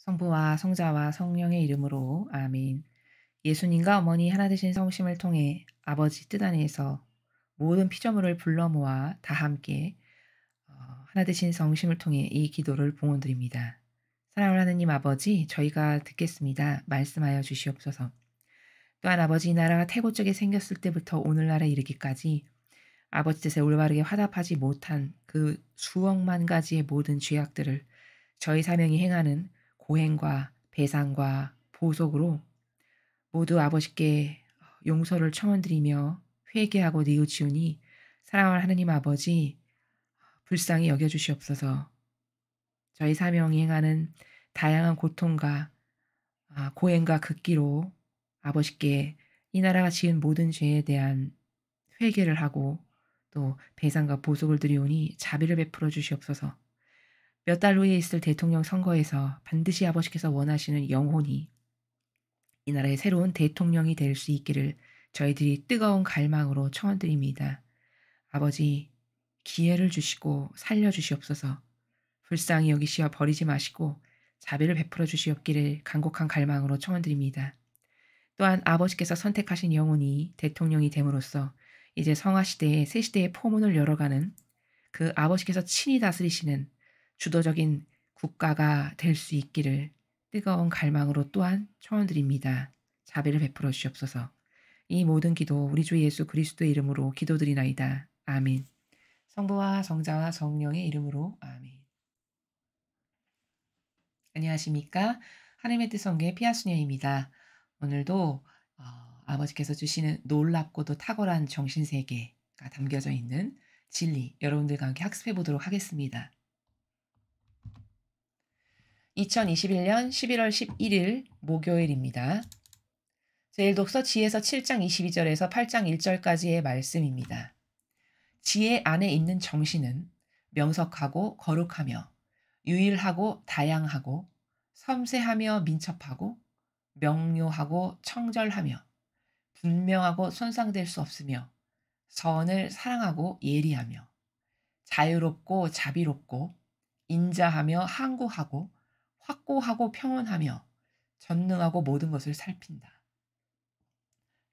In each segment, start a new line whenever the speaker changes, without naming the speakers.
성부와 성자와 성령의 이름으로 아멘. 예수님과 어머니 하나 되신 성심을 통해 아버지 뜻 안에서 모든 피조물을 불러 모아 다 함께 하나 되신 성심을 통해 이 기도를 봉헌드립니다. 사랑하는 하느님 아버지, 저희가 듣겠습니다. 말씀하여 주시옵소서. 또한 아버지, 이 나라가 태고적에 생겼을 때부터 오늘날에 이르기까지 아버지 뜻에 올바르게 화답하지 못한 그 수억만 가지의 모든 죄악들을 저희 사명이 행하는 고행과 배상과 보속으로 모두 아버지께 용서를 청원드리며 회개하고 뉘우치오니 사랑하는 하느님 아버지, 불쌍히 여겨주시옵소서. 저희 사명이 행하는 다양한 고통과 고행과 극기로 아버지께 이 나라가 지은 모든 죄에 대한 회개를 하고 또 배상과 보속을 드리오니 자비를 베풀어 주시옵소서. 몇 달 후에 있을 대통령 선거에서 반드시 아버지께서 원하시는 영혼이 이 나라의 새로운 대통령이 될 수 있기를 저희들이 뜨거운 갈망으로 청원드립니다. 아버지, 기회를 주시고 살려주시옵소서. 불쌍히 여기시어 버리지 마시고 자비를 베풀어 주시옵기를 간곡한 갈망으로 청원드립니다. 또한 아버지께서 선택하신 영혼이 대통령이 됨으로써 이제 성화시대에 새시대의 포문을 열어가는 그 아버지께서 친히 다스리시는 주도적인 국가가 될 수 있기를 뜨거운 갈망으로 또한 청원드립니다. 자비를 베풀어 주시옵소서. 이 모든 기도 우리 주 예수 그리스도의 이름으로 기도드리나이다. 아멘. 성부와 성자와 성령의 이름으로 아멘. 안녕하십니까? 하나님의 뜻 성교의 피아수녀입니다. 오늘도 아버지께서 주시는 놀랍고도 탁월한 정신세계가 담겨져 있는 진리 여러분들과 함께 학습해 보도록 하겠습니다. 2021년 11월 11일 목요일입니다. 제1독서 지혜서 7장 22절에서 8장 1절까지의 말씀입니다. 지혜 안에 있는 정신은 명석하고 거룩하며 유일하고 다양하고 섬세하며 민첩하고 명료하고 청절하며 분명하고 손상될 수 없으며 선을 사랑하고 예리하며 자유롭고 자비롭고 인자하며 항구하고 확고하고 평온하며 전능하고 모든 것을 살핀다.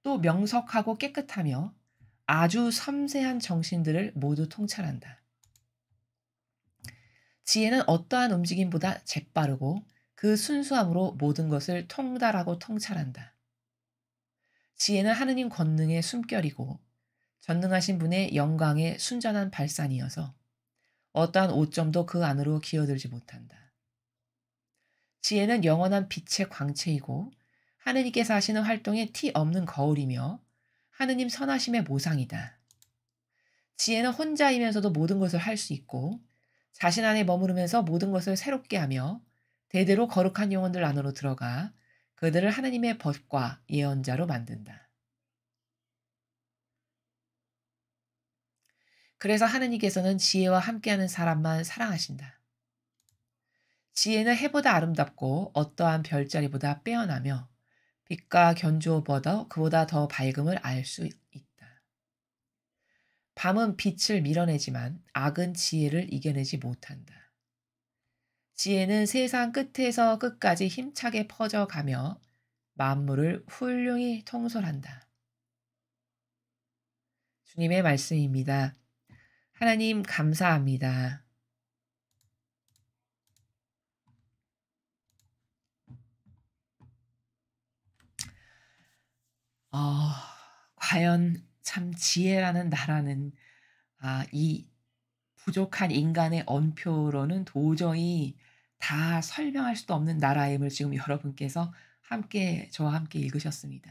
또 명석하고 깨끗하며 아주 섬세한 정신들을 모두 통찰한다. 지혜는 어떠한 움직임보다 재빠르고 그 순수함으로 모든 것을 통달하고 통찰한다. 지혜는 하느님 권능의 숨결이고 전능하신 분의 영광의 순전한 발산이어서 어떠한 오점도 그 안으로 기어들지 못한다. 지혜는 영원한 빛의 광채이고 하느님께서 하시는 활동에 티 없는 거울이며 하느님 선하심의 모상이다. 지혜는 혼자이면서도 모든 것을 할 수 있고 자신 안에 머무르면서 모든 것을 새롭게 하며 대대로 거룩한 영혼들 안으로 들어가 그들을 하느님의 벗과 예언자로 만든다. 그래서 하느님께서는 지혜와 함께하는 사람만 사랑하신다. 지혜는 해보다 아름답고 어떠한 별자리보다 빼어나며 빛과 견주어보다 그보다 더 밝음을 알 수 있다. 밤은 빛을 밀어내지만 악은 지혜를 이겨내지 못한다. 지혜는 세상 끝에서 끝까지 힘차게 퍼져가며 만물을 훌륭히 통솔한다. 주님의 말씀입니다. 하나님 감사합니다. 어, 과연 참 지혜라는 나라는 이 부족한 인간의 언표로는 도저히 다 설명할 수도 없는 나라임을 지금 여러분께서 저와 함께 읽으셨습니다.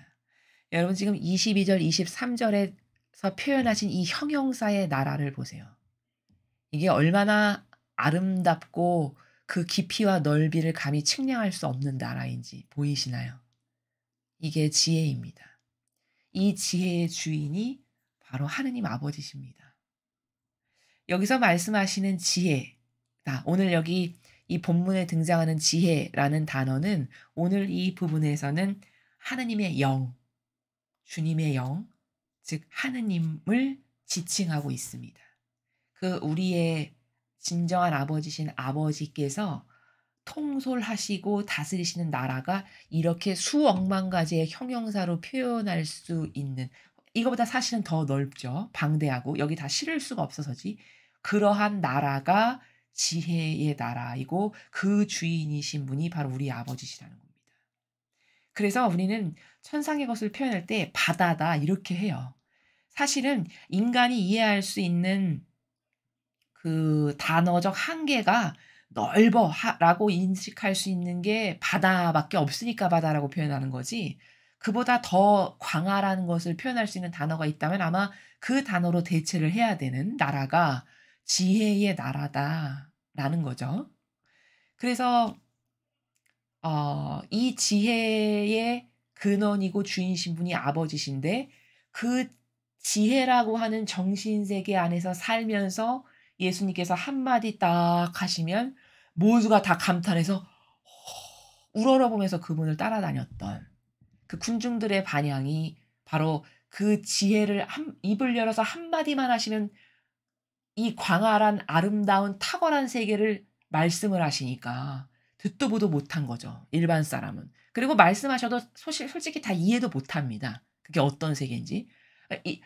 여러분 지금 22절, 23절에서 표현하신 이 형용사의 나라를 보세요. 이게 얼마나 아름답고 그 깊이와 넓이를 감히 측량할 수 없는 나라인지 보이시나요? 이게 지혜입니다. 이 지혜의 주인이 바로 하느님 아버지십니다. 여기서 말씀하시는 지혜다. 오늘 여기 이 본문에 등장하는 지혜라는 단어는 오늘 이 부분에서는 하느님의 영, 주님의 영, 즉 하느님을 지칭하고 있습니다. 그 우리의 진정한 아버지신 아버지께서 통솔하시고 다스리시는 나라가 이렇게 수억만 가지의 형용사로 표현할 수 있는, 이거보다 사실은 더 넓죠. 방대하고 여기 다 실을 수가 없어서지. 그러한 나라가 지혜의 나라이고 그 주인이신 분이 바로 우리 아버지시라는 겁니다. 그래서 우리는 천상의 것을 표현할 때 바다다 이렇게 해요. 사실은 인간이 이해할 수 있는 그 단어적 한계가 넓어 라고 인식할 수 있는 게 바다밖에 없으니까 바다라고 표현하는 거지, 그보다 더 광활한 것을 표현할 수 있는 단어가 있다면 아마 그 단어로 대체를 해야 되는 나라가 지혜의 나라다라는 거죠. 그래서 이 지혜의 근원이고 주인이신 분이 아버지신데, 그 지혜라고 하는 정신세계 안에서 살면서 예수님께서 한마디 딱 하시면 모두가 다 감탄해서 우러러보면서 그분을 따라다녔던 그 군중들의 반향이 바로 그 지혜를 입을 열어서 한마디만 하시면 이 광활한 아름다운 탁월한 세계를 말씀을 하시니까 듣도 보도 못한 거죠, 일반 사람은. 그리고 말씀하셔도 솔직히 다 이해도 못합니다, 그게 어떤 세계인지.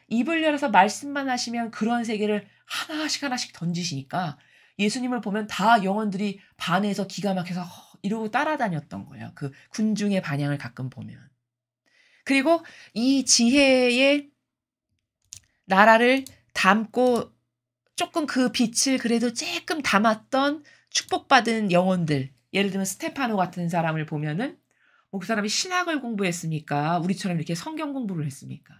입을 열어서 말씀만 하시면 그런 세계를 하나씩 하나씩 던지시니까 예수님을 보면 다 영혼들이 반해서 기가 막혀서 이러고 따라다녔던 거예요, 그 군중의 반향을 가끔 보면. 그리고 이 지혜의 나라를 담고 조금 그 빛을 그래도 조금 담았던 축복받은 영혼들, 예를 들면 스테파노 같은 사람을 보면은 뭐 그 사람이 신학을 공부했습니까? 우리처럼 이렇게 성경 공부를 했습니까?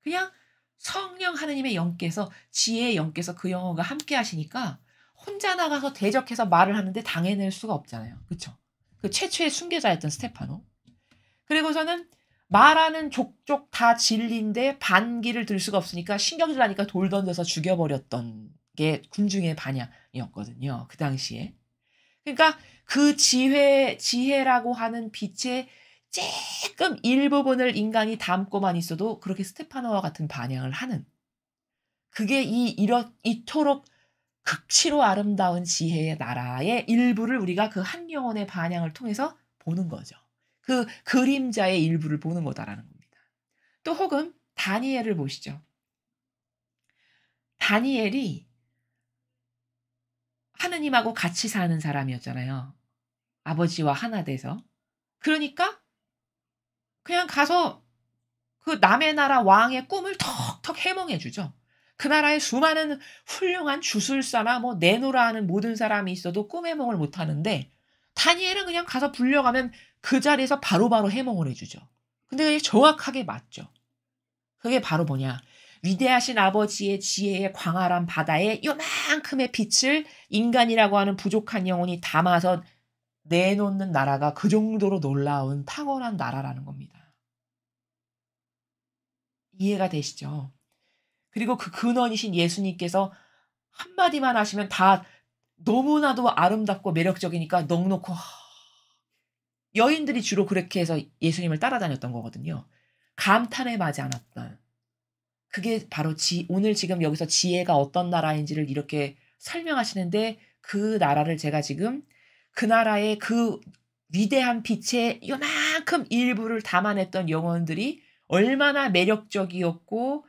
그냥 성령 하느님의 영께서, 지혜의 영께서 그 영혼과 함께 하시니까 혼자 나가서 대적해서 말을 하는데 당해낼 수가 없잖아요. 그쵸? 그 최초의 순교자였던 스테파노. 그리고서는 말하는 족족 다 진리인데 반기를 들 수가 없으니까 신경질 나니까 돌 던져서 죽여버렸던 게 군중의 반향이었거든요, 그 당시에. 그러니까 그 지혜라고 하는 빛의 조금 일부분을 인간이 담고만 있어도 그렇게 스테파노와 같은 반향을 하는, 그게 이토록 극치로 아름다운 지혜의 나라의 일부를 우리가 그 한 영혼의 반향을 통해서 보는 거죠. 그 그림자의 일부를 보는 거다라는 겁니다. 또 혹은 다니엘을 보시죠. 다니엘이 하느님하고 같이 사는 사람이었잖아요, 아버지와 하나 돼서. 그러니까 그냥 가서 그 남의 나라 왕의 꿈을 턱턱 해몽해 주죠. 그 나라에 수많은 훌륭한 주술사나 뭐 내노라 하는 모든 사람이 있어도 꿈 해몽을 못 하는데 다니엘은 그냥 가서 불려가면 그 자리에서 바로바로 해몽을 해 주죠. 근데 그게 정확하게 맞죠. 그게 바로 뭐냐, 위대하신 아버지의 지혜의 광활한 바다에 요만큼의 빛을 인간이라고 하는 부족한 영혼이 담아서 내놓는 나라가 그 정도로 놀라운 탁월한 나라라는 겁니다. 이해가 되시죠? 그리고 그 근원이신 예수님께서 한마디만 하시면 다 너무나도 아름답고 매력적이니까 넋놓고 여인들이 주로 그렇게 해서 예수님을 따라다녔던 거거든요. 감탄에 마지 않았던. 그게 바로 오늘 지금 여기서 지혜가 어떤 나라인지를 이렇게 설명하시는데, 그 나라를 제가 지금 그 나라의 그 위대한 빛의 요만큼 일부를 담아냈던 영혼들이 얼마나 매력적이었고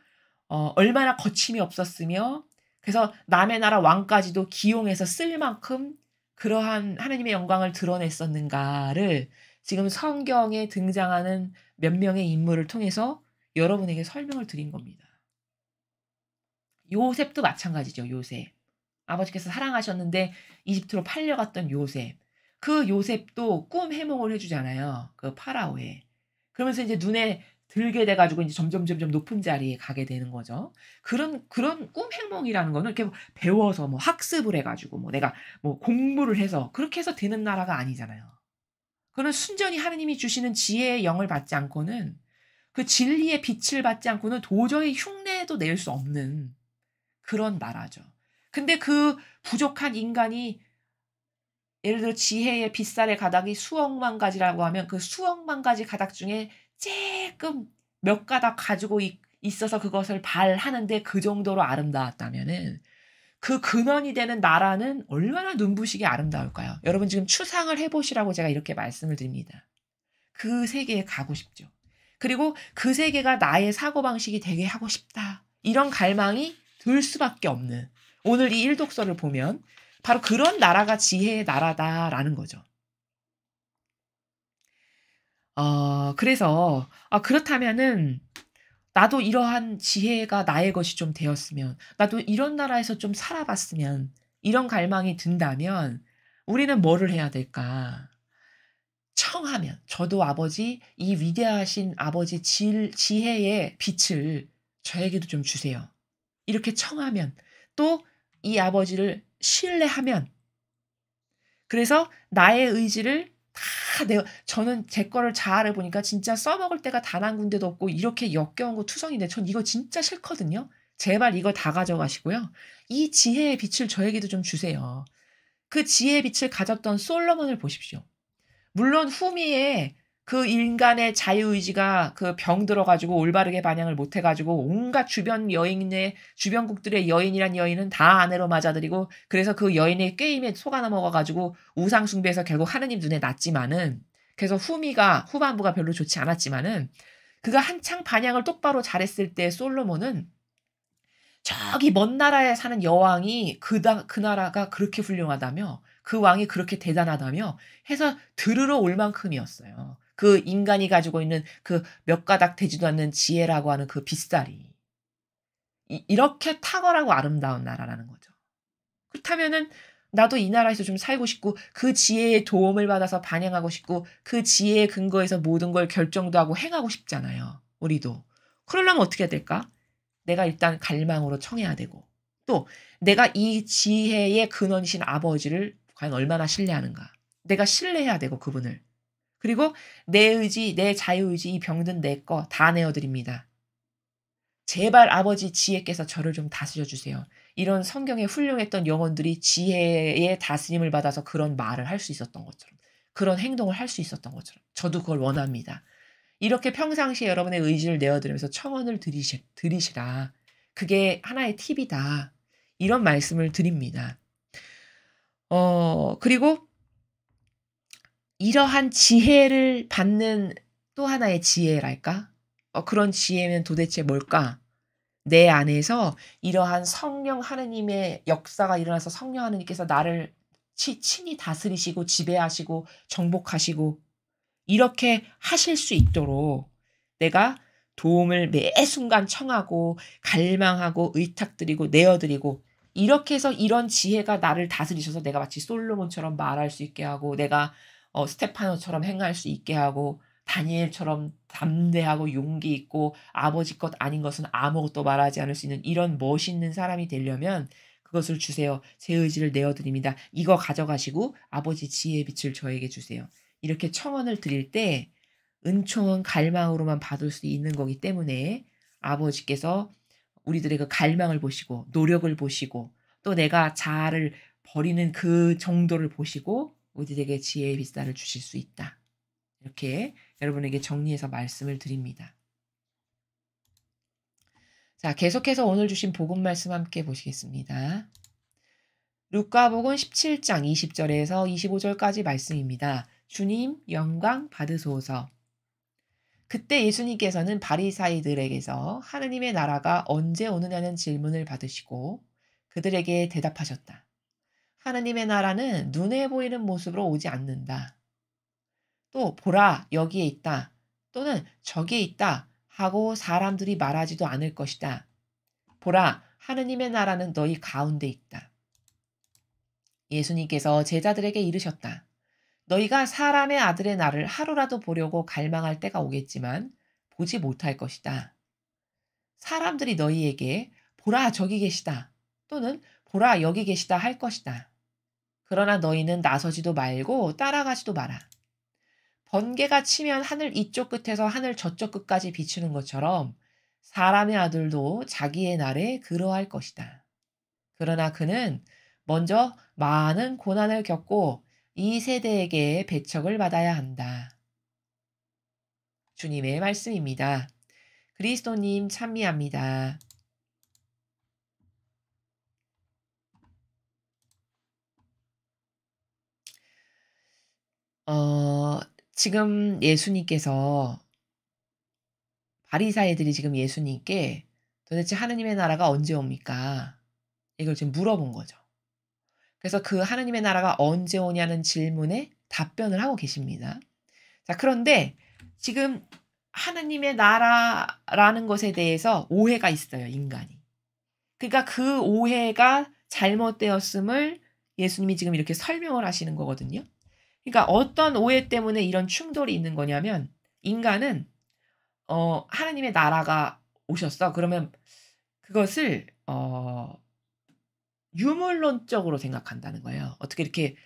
얼마나 거침이 없었으며, 그래서 남의 나라 왕까지도 기용해서 쓸 만큼 그러한 하느님의 영광을 드러냈었는가를 지금 성경에 등장하는 몇 명의 인물을 통해서 여러분에게 설명을 드린 겁니다. 요셉도 마찬가지죠, 요셉. 아버지께서 사랑하셨는데 이집트로 팔려갔던 요셉. 그 요셉도 꿈 해몽을 해 주잖아요, 그 파라오에. 그러면서 이제 눈에 들게 돼 가지고 이제 점점 높은 자리에 가게 되는 거죠. 그런 꿈 해몽이라는 거는 이렇게 배워서 뭐 학습을 해 가지고 뭐 내가 뭐 공부를 해서 그렇게 해서 되는 나라가 아니잖아요. 그는 순전히 하느님이 주시는 지혜의 영을 받지 않고는, 그 진리의 빛을 받지 않고는 도저히 흉내도 낼 수 없는 그런 나라죠. 근데 그 부족한 인간이 예를 들어 지혜의 빛살의 가닥이 수억만 가지라고 하면 그 수억만 가지 가닥 중에 쬐끔 몇 가닥 가지고 있어서 그것을 발하는데 그 정도로 아름다웠다면은 그 근원이 되는 나라는 얼마나 눈부시게 아름다울까요? 여러분 지금 추상을 해 보시라고 제가 이렇게 말씀을 드립니다. 그 세계에 가고 싶죠. 그리고 그 세계가 나의 사고방식이 되게 하고 싶다. 이런 갈망이 들 수밖에 없는 오늘 이 일독서를 보면 바로 그런 나라가 지혜의 나라다라는 거죠. 그래서 그렇다면은 나도 이러한 지혜가 나의 것이 좀 되었으면, 나도 이런 나라에서 좀 살아봤으면, 이런 갈망이 든다면 우리는 뭐를 해야 될까? 청하면 저도 아버지 이 위대하신 아버지 지혜의 빛을 저에게도 좀 주세요. 이렇게 청하면 또 이 아버지를 신뢰하면 그래서 나의 의지를 다 내가 저는 제 거를 자아를 보니까 진짜 써먹을 때가 단 한 군데도 없고 이렇게 역겨운 거 투성인데 전 이거 진짜 싫거든요. 제발 이거 다 가져가시고요. 이 지혜의 빛을 저에게도 좀 주세요. 그 지혜의 빛을 가졌던 솔로몬을 보십시오. 물론 후미에 그 인간의 자유의지가 그 병들어 가지고 올바르게 반영을 못해 가지고 온갖 주변국들의 여인이란 여인은 다 아내로 맞아들이고 그래서 그 여인의 게임에 속아 넘어가 가지고 우상 숭배해서 결국 하느님 눈에 났지만은 그래서 후반부가 별로 좋지 않았지만은 그가 한창 반영을 똑바로 잘했을 때 솔로몬은 저기 먼 나라에 사는 여왕이 그 나라가 그렇게 훌륭하다며 그 왕이 그렇게 대단하다며 해서 들으러 올 만큼이었어요. 그 인간이 가지고 있는 그 몇 가닥 되지도 않는 지혜라고 하는 그 빛살이. 이렇게 탁월하고 아름다운 나라라는 거죠. 그렇다면은 나도 이 나라에서 좀 살고 싶고 그 지혜의 도움을 받아서 반영하고 싶고 그 지혜의 근거에서 모든 걸 결정도 하고 행하고 싶잖아요. 우리도. 그러려면 어떻게 해야 될까? 내가 일단 갈망으로 청해야 되고 또 내가 이 지혜의 근원이신 아버지를 과연 얼마나 신뢰하는가. 내가 신뢰해야 되고 그분을. 그리고 내 의지, 내 자유의지 이 병든 내 거 다 내어 드립니다. 제발 아버지 지혜께서 저를 좀 다스려 주세요. 이런 성경에 훌륭했던 영혼들이 지혜의 다스림을 받아서 그런 말을 할 수 있었던 것처럼 그런 행동을 할 수 있었던 것처럼 저도 그걸 원합니다. 이렇게 평상시에 여러분의 의지를 내어드리면서 청원을 드리시라. 그게 하나의 팁이다. 이런 말씀을 드립니다. 그리고 이러한 지혜를 받는 또 하나의 지혜랄까? 그런 지혜는 도대체 뭘까? 내 안에서 이러한 성령 하느님의 역사가 일어나서 성령 하느님께서 나를 친히 다스리시고 지배하시고 정복하시고 이렇게 하실 수 있도록 내가 도움을 매 순간 청하고 갈망하고 의탁드리고 내어드리고 이렇게 해서 이런 지혜가 나를 다스리셔서 내가 마치 솔로몬처럼 말할 수 있게 하고 내가 스테파노처럼 행할 수 있게 하고 다니엘처럼 담대하고 용기 있고 아버지 것 아닌 것은 아무것도 말하지 않을 수 있는 이런 멋있는 사람이 되려면 그것을 주세요. 제 의지를 내어드립니다. 이거 가져가시고 아버지 지혜의 빛을 저에게 주세요. 이렇게 청원을 드릴 때 은총은 갈망으로만 받을 수 있는 거기 때문에 아버지께서 우리들의 그 갈망을 보시고 노력을 보시고 또 내가 자아를 버리는 그 정도를 보시고 우리에게 지혜의 빛살을 주실 수 있다. 이렇게 여러분에게 정리해서 말씀을 드립니다. 자, 계속해서 오늘 주신 복음 말씀 함께 보시겠습니다. 루카복음 17장 20절에서 25절까지 말씀입니다. 주님 영광 받으소서. 그때 예수님께서는 바리사이들에게서 하느님의 나라가 언제 오느냐는 질문을 받으시고 그들에게 대답하셨다. 하느님의 나라는 눈에 보이는 모습으로 오지 않는다. 또 보라 여기에 있다. 또는 저기에 있다 하고 사람들이 말하지도 않을 것이다. 보라 하느님의 나라는 너희 가운데 있다. 예수님께서 제자들에게 이르셨다. 너희가 사람의 아들의 날을 하루라도 보려고 갈망할 때가 오겠지만 보지 못할 것이다. 사람들이 너희에게 보라 저기 계시다 또는 보라 여기 계시다 할 것이다. 그러나 너희는 나서지도 말고 따라가지도 마라. 번개가 치면 하늘 이쪽 끝에서 하늘 저쪽 끝까지 비추는 것처럼 사람의 아들도 자기의 날에 그러할 것이다. 그러나 그는 먼저 많은 고난을 겪고 이 세대에게 배척을 받아야 한다. 주님의 말씀입니다. 그리스도님 찬미합니다. 어 지금 예수님께서 바리사이들이 지금 예수님께 "도대체 하느님의 나라가 언제 옵니까?" 이걸 지금 물어본 거죠. 그래서 그 하느님의 나라가 언제 오냐는 질문에 답변을 하고 계십니다. 자 그런데 지금 하느님의 나라라는 것에 대해서 오해가 있어요, 인간이. 그러니까 그 오해가 잘못되었음을 예수님이 지금 이렇게 설명을 하시는 거거든요. 그러니까 어떤 오해 때문에 이런 충돌이 있는 거냐면 인간은 하나님의 나라가 오셨어. 그러면 그것을 유물론적으로 생각한다는 거예요. 어떻게 이렇게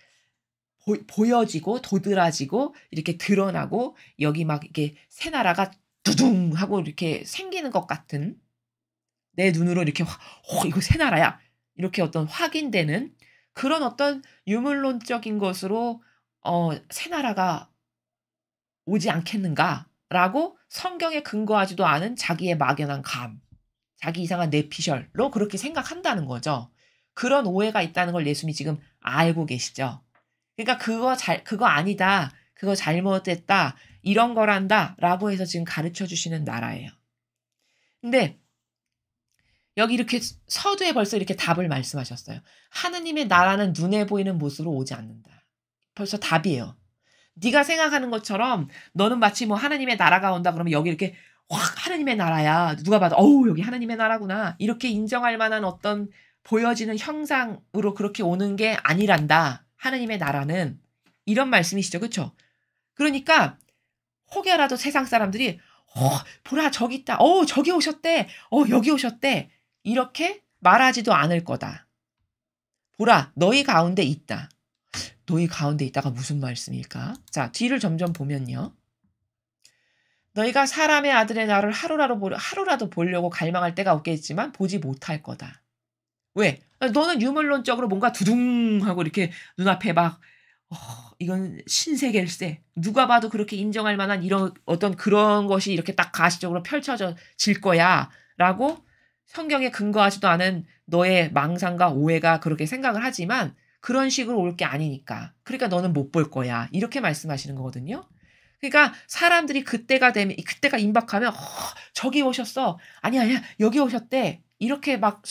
보여지고 도드라지고 이렇게 드러나고 여기 막 이렇게 새 나라가 두둥 하고 이렇게 생기는 것 같은 내 눈으로 이렇게 이거 새 나라야.' 이렇게 어떤 확인되는 그런 어떤 유물론적인 것으로 '새 나라가 오지 않겠는가.'라고 성경에 근거하지도 않은 자기의 막연한 감, 자기 이상한 뇌피셜로 그렇게 생각한다는 거죠. 그런 오해가 있다는 걸 예수님이 지금 알고 계시죠. 그러니까 "그거 아니다. 그거 잘못됐다. 이런 거란다."라고 해서 지금 가르쳐 주시는 나라예요. 근데 여기 이렇게 서두에 벌써 이렇게 답을 말씀하셨어요. "하느님의 나라는 눈에 보이는 모습으로 오지 않는다." 벌써 답이에요. 네가 생각하는 것처럼 너는 마치 뭐 하나님의 나라가 온다 그러면 여기 이렇게 확 하나님의 나라야. 누가 봐도 '어우 여기 하나님의 나라구나.' 이렇게 인정할 만한 어떤 보여지는 형상으로 그렇게 오는 게 아니란다. 하느님의 나라는. 이런 말씀이시죠. 그쵸? 그러니까 혹여라도 세상 사람들이 보라 저기 있다. 저기 오셨대. 여기 오셨대." 이렇게 말하지도 않을 거다. "보라 너희 가운데 있다." 너희 가운데 있다가 무슨 말씀일까? 자 뒤를 점점 보면요. "너희가 사람의 아들의 날을 하루라도 보려고 갈망할 때가 오겠지만 보지 못할 거다." 왜? 너는 유물론적으로 뭔가 두둥 하고 이렇게 눈앞에 막 이건 신세계일세. 누가 봐도 그렇게 인정할 만한 이런 어떤 그런 것이 이렇게 딱 가시적으로 펼쳐져 질 거야라고 성경에 근거하지도 않은 너의 망상과 오해가 그렇게 생각을 하지만 그런 식으로 올 게 아니니까. 그러니까 너는 못 볼 거야. 이렇게 말씀하시는 거거든요. 그러니까 사람들이 그때가 임박하면 저기 오셨어. 아니야, 아니야. 여기 오셨대." 이렇게 막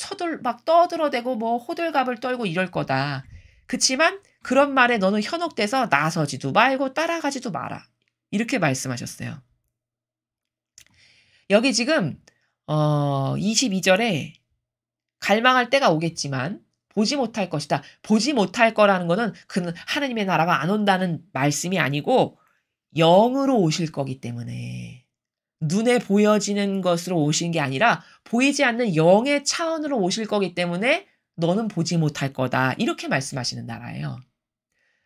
떠들어대고 뭐 호들갑을 떨고 이럴 거다. 그치만 그런 말에 너는 현혹돼서 나서지도 말고 따라가지도 마라. 이렇게 말씀하셨어요. 여기 지금 22 절에 "갈망할 때가 오겠지만 보지 못할 것이다." 보지 못할 거라는 거는 그는 하느님의 나라가 안 온다는 말씀이 아니고 영으로 오실 거기 때문에 눈에 보여지는 것으로 오신 게 아니라 보이지 않는 영의 차원으로 오실 거기 때문에 "너는 보지 못할 거다." 이렇게 말씀하시는 나라예요.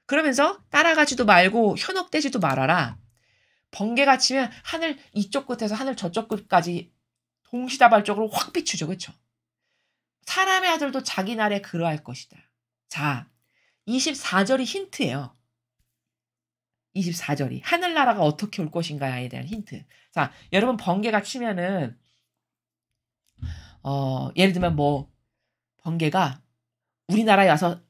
그러면서 "따라가지도 말고 현혹되지도 말아라." 번개가 치면 하늘 이쪽 끝에서 하늘 저쪽 끝까지 동시다발적으로 확 비추죠. 그쵸? "사람의 아들도 자기 날에 그러할 것이다." 자 24 절이 힌트예요. 24 절이. 하늘나라가 어떻게 올 것인가에 대한 힌트. 자 여러분 번개가 치면은 예를 들면 뭐 번개가 우리나라에 와서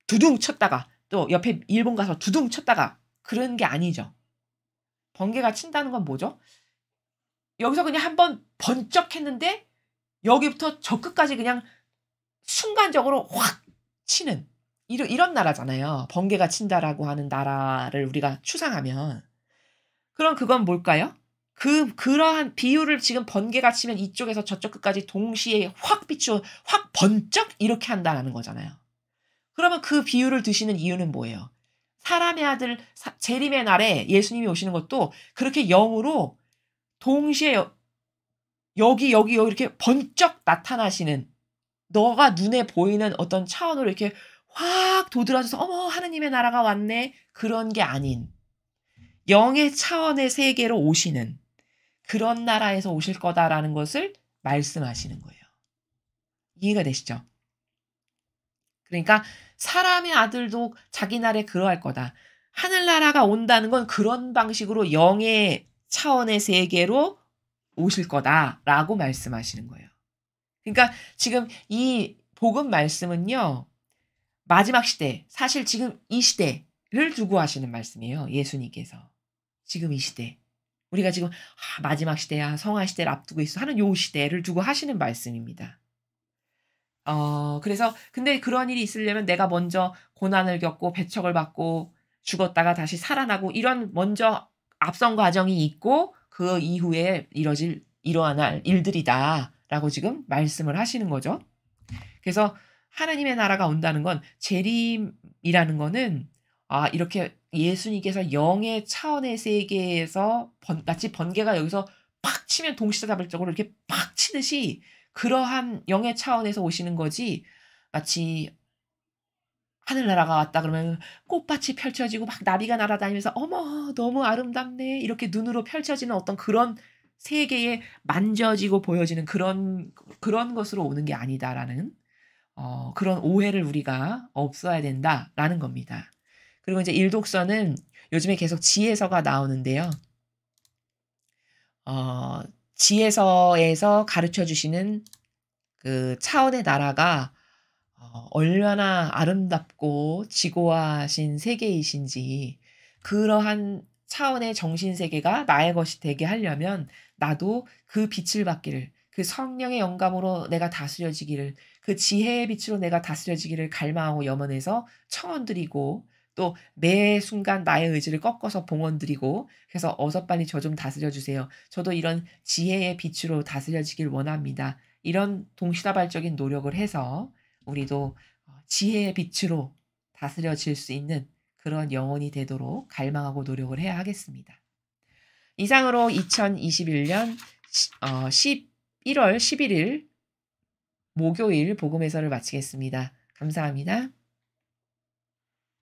두둥 쳤다가 또 옆에 일본 가서 두둥 쳤다가 그런 게 아니죠. 번개가 친다는 건 뭐죠? 여기서 그냥 한번 번쩍했는데 여기부터 저 끝까지 그냥 순간적으로 확 치는 이런 나라잖아요. 번개가 친다라고 하는 나라를 우리가 추상하면. 그럼 그건 뭘까요? 그러한 비유를 지금 번개가 치면 이쪽에서 저쪽 끝까지 동시에 확 비추어 확 번쩍 이렇게 한다라는 거잖아요. 그러면 그 비유를 드시는 이유는 뭐예요? 사람의 아들 재림의 날에 예수님이 오시는 것도 그렇게 영으로 동시에 여기 이렇게 번쩍 나타나시는 너가 눈에 보이는 어떤 차원으로 이렇게 확 도드라져서 '어머 하느님의 나라가 왔네.' 그런 게 아닌 영의 차원의 세계로 오시는 그런 나라에서 오실 거다라는 것을 말씀하시는 거예요. 이해가 되시죠? 그러니까 사람의 아들도 자기 날에 그러할 거다. 하늘나라가 온다는 건 그런 방식으로 영의 차원의 세계로 오실 거다라고 말씀하시는 거예요. 그러니까 지금 이 복음 말씀은요. 마지막 시대 사실 지금 이 시대 두고 하시는 말씀이에요, 예수님께서. 지금 이 시대. 우리가 지금 '아 마지막 시대야. 성화 시대를 앞두고 있어.' 하는 요 시대를 두고 하시는 말씀입니다. 그래서 근데 그런 일이 있으려면 내가 먼저 고난을 겪고 배척을 받고 죽었다가 다시 살아나고 이런 먼저 앞선 과정이 있고 그 이후에 일어날 일들이다라고 지금 말씀을 하시는 거죠. 그래서 하나님의 나라가 온다는 건 재림이라는 거는 이렇게 예수님께서 영의 차원의 세계에서 마치 번개가 여기서 팍 치면 동시다발적으로 이렇게 팍 치듯이 그러한 영의 차원에서 오시는 거지 마치 하늘나라가 왔다 그러면 꽃밭이 펼쳐지고 막 나비가 날아다니면서 '어머 너무 아름답네.' 이렇게 눈으로 펼쳐지는 어떤 그런 세계에 만져지고 보여지는 그런 것으로 오는 게 아니다라는 그런 오해를 우리가 없어야 된다라는 겁니다. 그리고 인제 일독서는 요즘에 계속 지혜서가 나오는데요. 어 지혜서에서 가르쳐 주시는 그 차원의 나라가 얼마나 아름답고 지고하신 세계이신지 그러한 차원의 정신 세계가 나의 것이 되게 하려면 나도 그 빛을 받기를 그 성령의 영감으로 내가 다스려지기를 그 지혜의 빛으로 내가 다스려지기를 갈망하고 염원해서 청원드리고 또 매 순간 나의 의지를 꺾어서 봉헌드리고 그래서 "어서 빨리 저 좀 다스려 주세요. 저도 이런 지혜의 빛으로 다스려지길 원합니다." 이런 동시다발적인 노력을 해서 우리도 지혜의 빛으로 다스려질 수 있는 그런 영혼이 되도록 갈망하고 노력을 해야 하겠습니다. 이상으로 2021년 11월 11일 목요일 복음 해설을 마치겠습니다. 감사합니다.